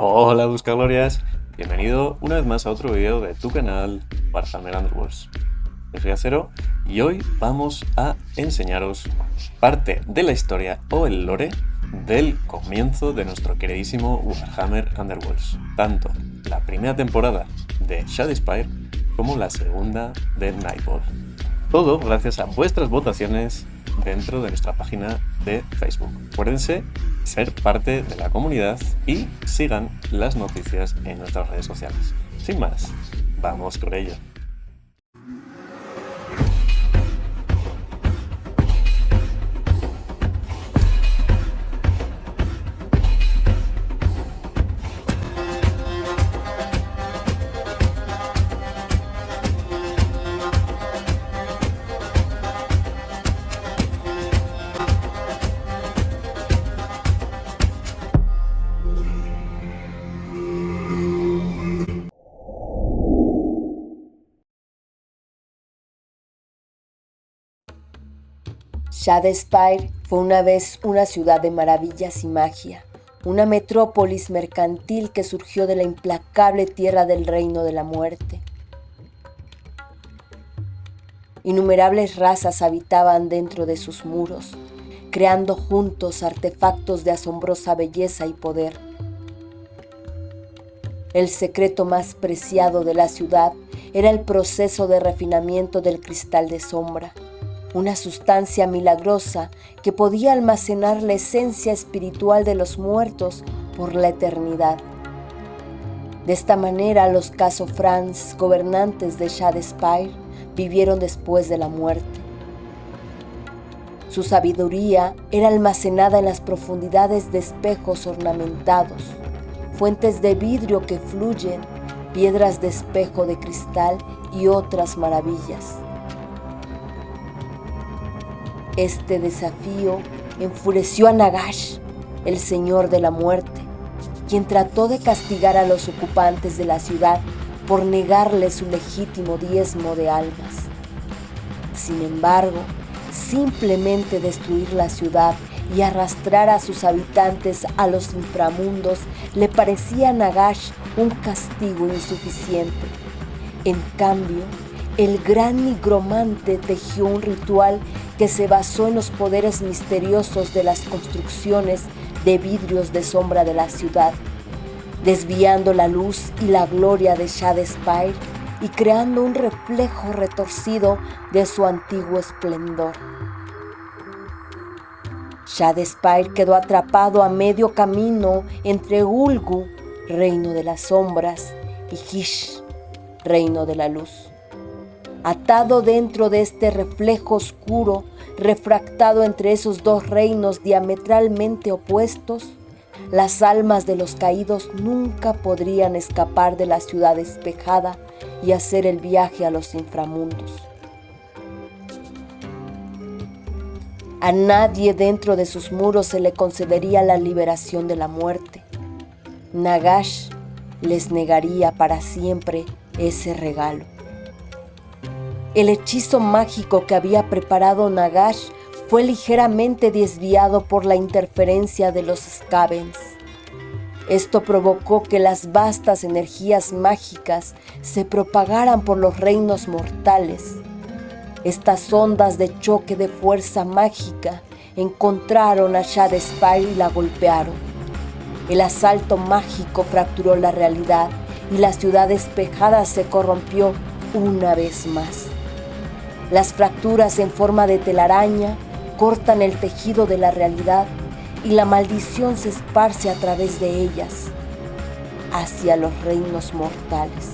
Hola Buscaglorias, bienvenido una vez más a otro video de tu canal Warhammer Underworlds. Yo soy Acero y hoy vamos a enseñaros parte de la historia o el lore del comienzo de nuestro queridísimo Warhammer Underworlds, tanto la primera temporada de Shadowspire como la segunda de Nightfall. Todo gracias a vuestras votaciones dentro de nuestra página de Facebook. Acuérdense ser parte de la comunidad y sigan las noticias en nuestras redes sociales. Sin más, vamos con ello. Shadowspire fue una vez una ciudad de maravillas y magia, una metrópolis mercantil que surgió de la implacable tierra del Reino de la Muerte. Innumerables razas habitaban dentro de sus muros, creando juntos artefactos de asombrosa belleza y poder. El secreto más preciado de la ciudad era el proceso de refinamiento del cristal de sombra, una sustancia milagrosa que podía almacenar la esencia espiritual de los muertos por la eternidad. De esta manera, los Casofrans, gobernantes de Shadowspire, vivieron después de la muerte. Su sabiduría era almacenada en las profundidades de espejos ornamentados, fuentes de vidrio que fluyen, piedras de espejo de cristal y otras maravillas. Este desafío enfureció a Nagash, el señor de la muerte, quien trató de castigar a los ocupantes de la ciudad por negarles su legítimo diezmo de almas. Sin embargo, simplemente destruir la ciudad y arrastrar a sus habitantes a los inframundos le parecía a Nagash un castigo insuficiente. En cambio, el gran nigromante tejió un ritual que se basó en los poderes misteriosos de las construcciones de vidrios de sombra de la ciudad, desviando la luz y la gloria de Shadowspire y creando un reflejo retorcido de su antiguo esplendor. Shadowspire quedó atrapado a medio camino entre Ulgu, reino de las sombras, y Hysh, reino de la luz. Atado dentro de este reflejo oscuro, refractado entre esos dos reinos diametralmente opuestos, las almas de los caídos nunca podrían escapar de la ciudad despejada y hacer el viaje a los inframundos. A nadie dentro de sus muros se le concedería la liberación de la muerte. Nagash les negaría para siempre ese regalo. El hechizo mágico que había preparado Nagash fue ligeramente desviado por la interferencia de los Skavens. Esto provocó que las vastas energías mágicas se propagaran por los reinos mortales. Estas ondas de choque de fuerza mágica encontraron a Shadowspire y la golpearon. El asalto mágico fracturó la realidad y la ciudad despejada se corrompió una vez más. Las fracturas en forma de telaraña cortan el tejido de la realidad y la maldición se esparce a través de ellas hacia los reinos mortales.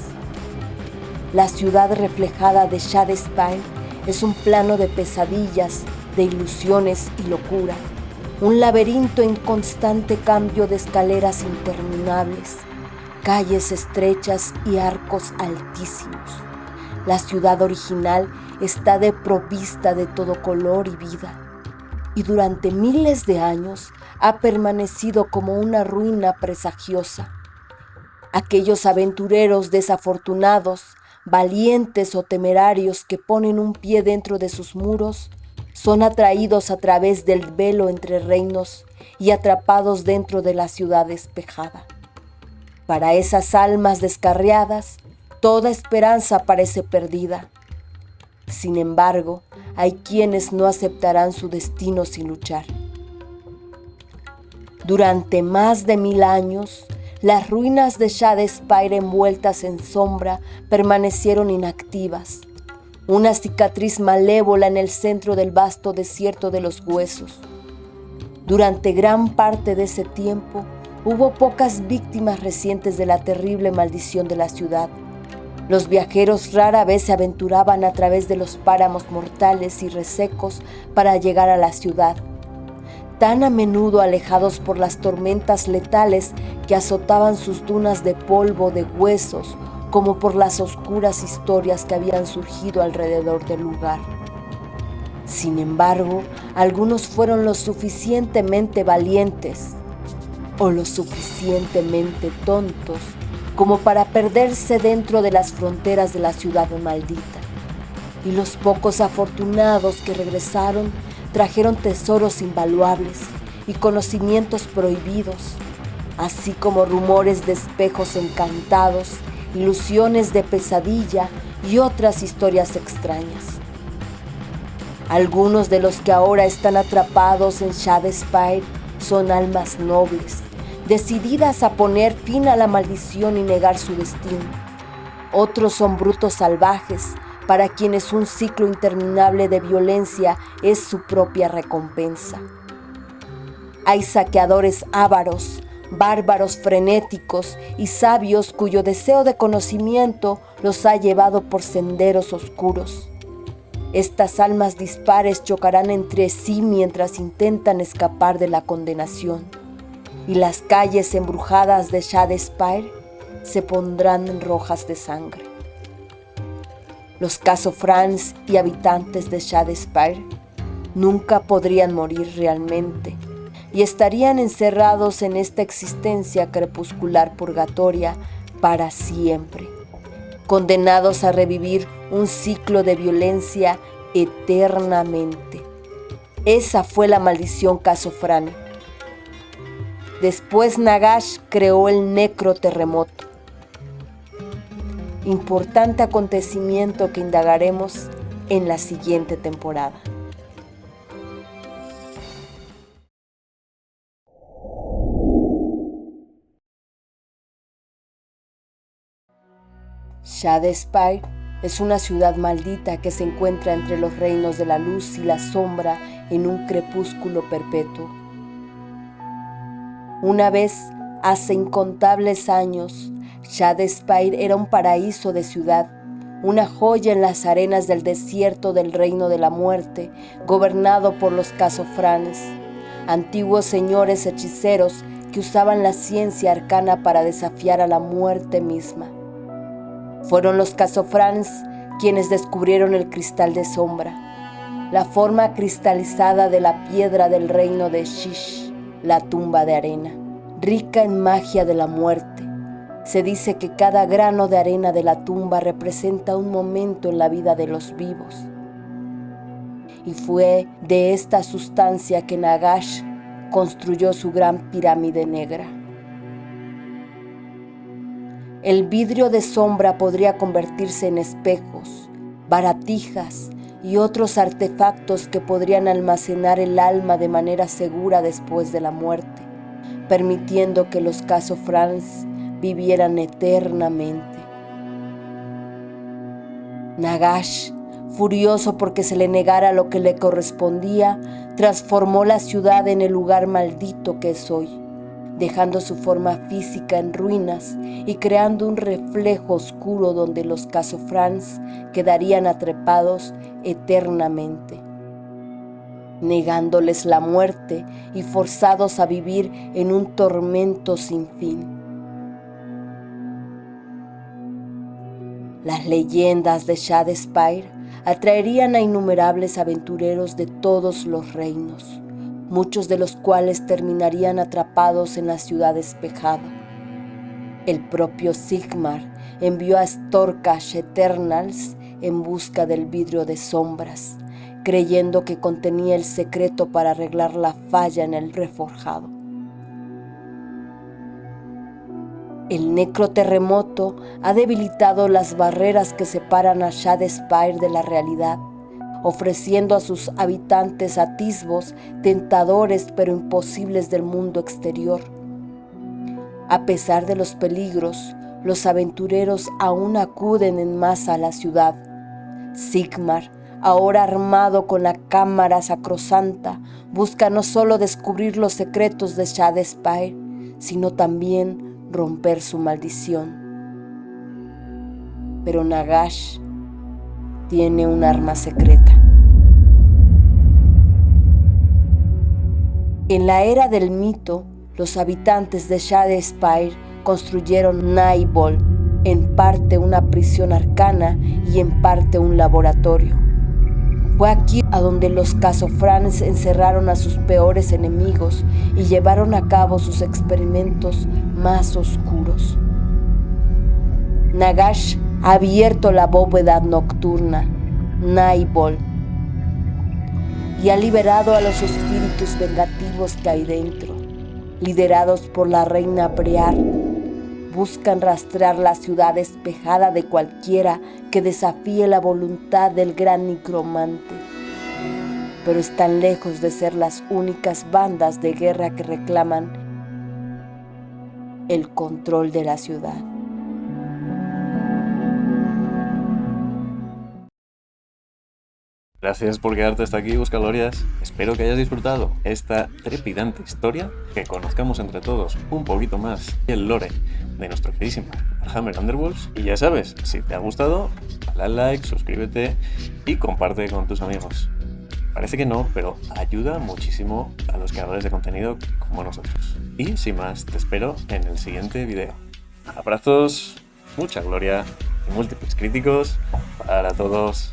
La ciudad reflejada de Shadowspire es un plano de pesadillas, de ilusiones y locura, un laberinto en constante cambio de escaleras interminables, calles estrechas y arcos altísimos. La ciudad original está desprovista de todo color y vida, y durante miles de años ha permanecido como una ruina presagiosa. Aquellos aventureros desafortunados, valientes o temerarios que ponen un pie dentro de sus muros, son atraídos a través del velo entre reinos y atrapados dentro de la ciudad despejada. Para esas almas descarriadas, toda esperanza parece perdida. Sin embargo, hay quienes no aceptarán su destino sin luchar. Durante más de 1000 años, las ruinas de Shadespire envueltas en sombra permanecieron inactivas. Una cicatriz malévola en el centro del vasto desierto de los huesos. Durante gran parte de ese tiempo, hubo pocas víctimas recientes de la terrible maldición de la ciudad. Los viajeros rara vez se aventuraban a través de los páramos mortales y resecos para llegar a la ciudad, tan a menudo alejados por las tormentas letales que azotaban sus dunas de polvo de huesos, como por las oscuras historias que habían surgido alrededor del lugar. Sin embargo, algunos fueron lo suficientemente valientes o lo suficientemente tontos como para perderse dentro de las fronteras de la ciudad maldita. Y los pocos afortunados que regresaron trajeron tesoros invaluables y conocimientos prohibidos, así como rumores de espejos encantados, ilusiones de pesadilla y otras historias extrañas. Algunos de los que ahora están atrapados en Shadespire son almas nobles, decididas a poner fin a la maldición y negar su destino. Otros son brutos salvajes, para quienes un ciclo interminable de violencia es su propia recompensa. Hay saqueadores ávaros, bárbaros frenéticos y sabios cuyo deseo de conocimiento los ha llevado por senderos oscuros. Estas almas dispares chocarán entre sí mientras intentan escapar de la condenación, y las calles embrujadas de Shadespire se pondrán rojas de sangre. Los Casofrans y habitantes de Shadespire nunca podrían morir realmente y estarían encerrados en esta existencia crepuscular purgatoria para siempre, condenados a revivir un ciclo de violencia eternamente. Esa fue la maldición Casofrane. Después Nagash creó el necroterremoto, importante acontecimiento que indagaremos en la siguiente temporada. Shadespire es una ciudad maldita que se encuentra entre los reinos de la luz y la sombra en un crepúsculo perpetuo. Una vez, hace incontables años, Shadespire era un paraíso de ciudad, una joya en las arenas del desierto del reino de la muerte, gobernado por los Casofranes, antiguos señores hechiceros que usaban la ciencia arcana para desafiar a la muerte misma. Fueron los Casofrans quienes descubrieron el cristal de sombra, la forma cristalizada de la piedra del reino de Shish, la tumba de arena, rica en magia de la muerte. Se dice que cada grano de arena de la tumba representa un momento en la vida de los vivos. Y fue de esta sustancia que Nagash construyó su gran pirámide negra. El vidrio de sombra podría convertirse en espejos, baratijas y otros artefactos que podrían almacenar el alma de manera segura después de la muerte, permitiendo que los Casofrans vivieran eternamente. Nagash, furioso porque se le negara lo que le correspondía, transformó la ciudad en el lugar maldito que es hoy, dejando su forma física en ruinas y creando un reflejo oscuro donde los Casofrans quedarían atrapados eternamente, negándoles la muerte y forzados a vivir en un tormento sin fin. Las leyendas de Shadespire atraerían a innumerables aventureros de todos los reinos, muchos de los cuales terminarían atrapados en la ciudad despejada. El propio Sigmar envió a Storkash Eternals en busca del vidrio de sombras, creyendo que contenía el secreto para arreglar la falla en el reforjado. El necroterremoto ha debilitado las barreras que separan a Shadespire de la realidad, ofreciendo a sus habitantes atisbos tentadores pero imposibles del mundo exterior. A pesar de los peligros, los aventureros aún acuden en masa a la ciudad. Sigmar, ahora armado con la cámara sacrosanta, busca no solo descubrir los secretos de Shadespire, sino también romper su maldición. Pero Nagash tiene un arma secreta. En la era del mito, los habitantes de Shadespire construyeron Nightball, en parte una prisión arcana y en parte un laboratorio. Fue aquí a donde los Casofranes encerraron a sus peores enemigos y llevaron a cabo sus experimentos más oscuros. Nagash ha abierto la bóveda nocturna, Nightball, y ha liberado a los espíritus vengativos que hay dentro. Liderados por la reina Briar, buscan rastrear la ciudad despejada de cualquiera que desafíe la voluntad del gran necromante. Pero están lejos de ser las únicas bandas de guerra que reclaman el control de la ciudad. Gracias por quedarte hasta aquí, Buscalorias. Espero que hayas disfrutado esta trepidante historia, que conozcamos entre todos un poquito más el lore de nuestro queridísimo Warhammer Underworlds. Y ya sabes, si te ha gustado, dale al like, suscríbete y comparte con tus amigos. Parece que no, pero ayuda muchísimo a los creadores de contenido como nosotros. Y sin más, te espero en el siguiente video. Abrazos, mucha gloria y múltiples críticos para todos.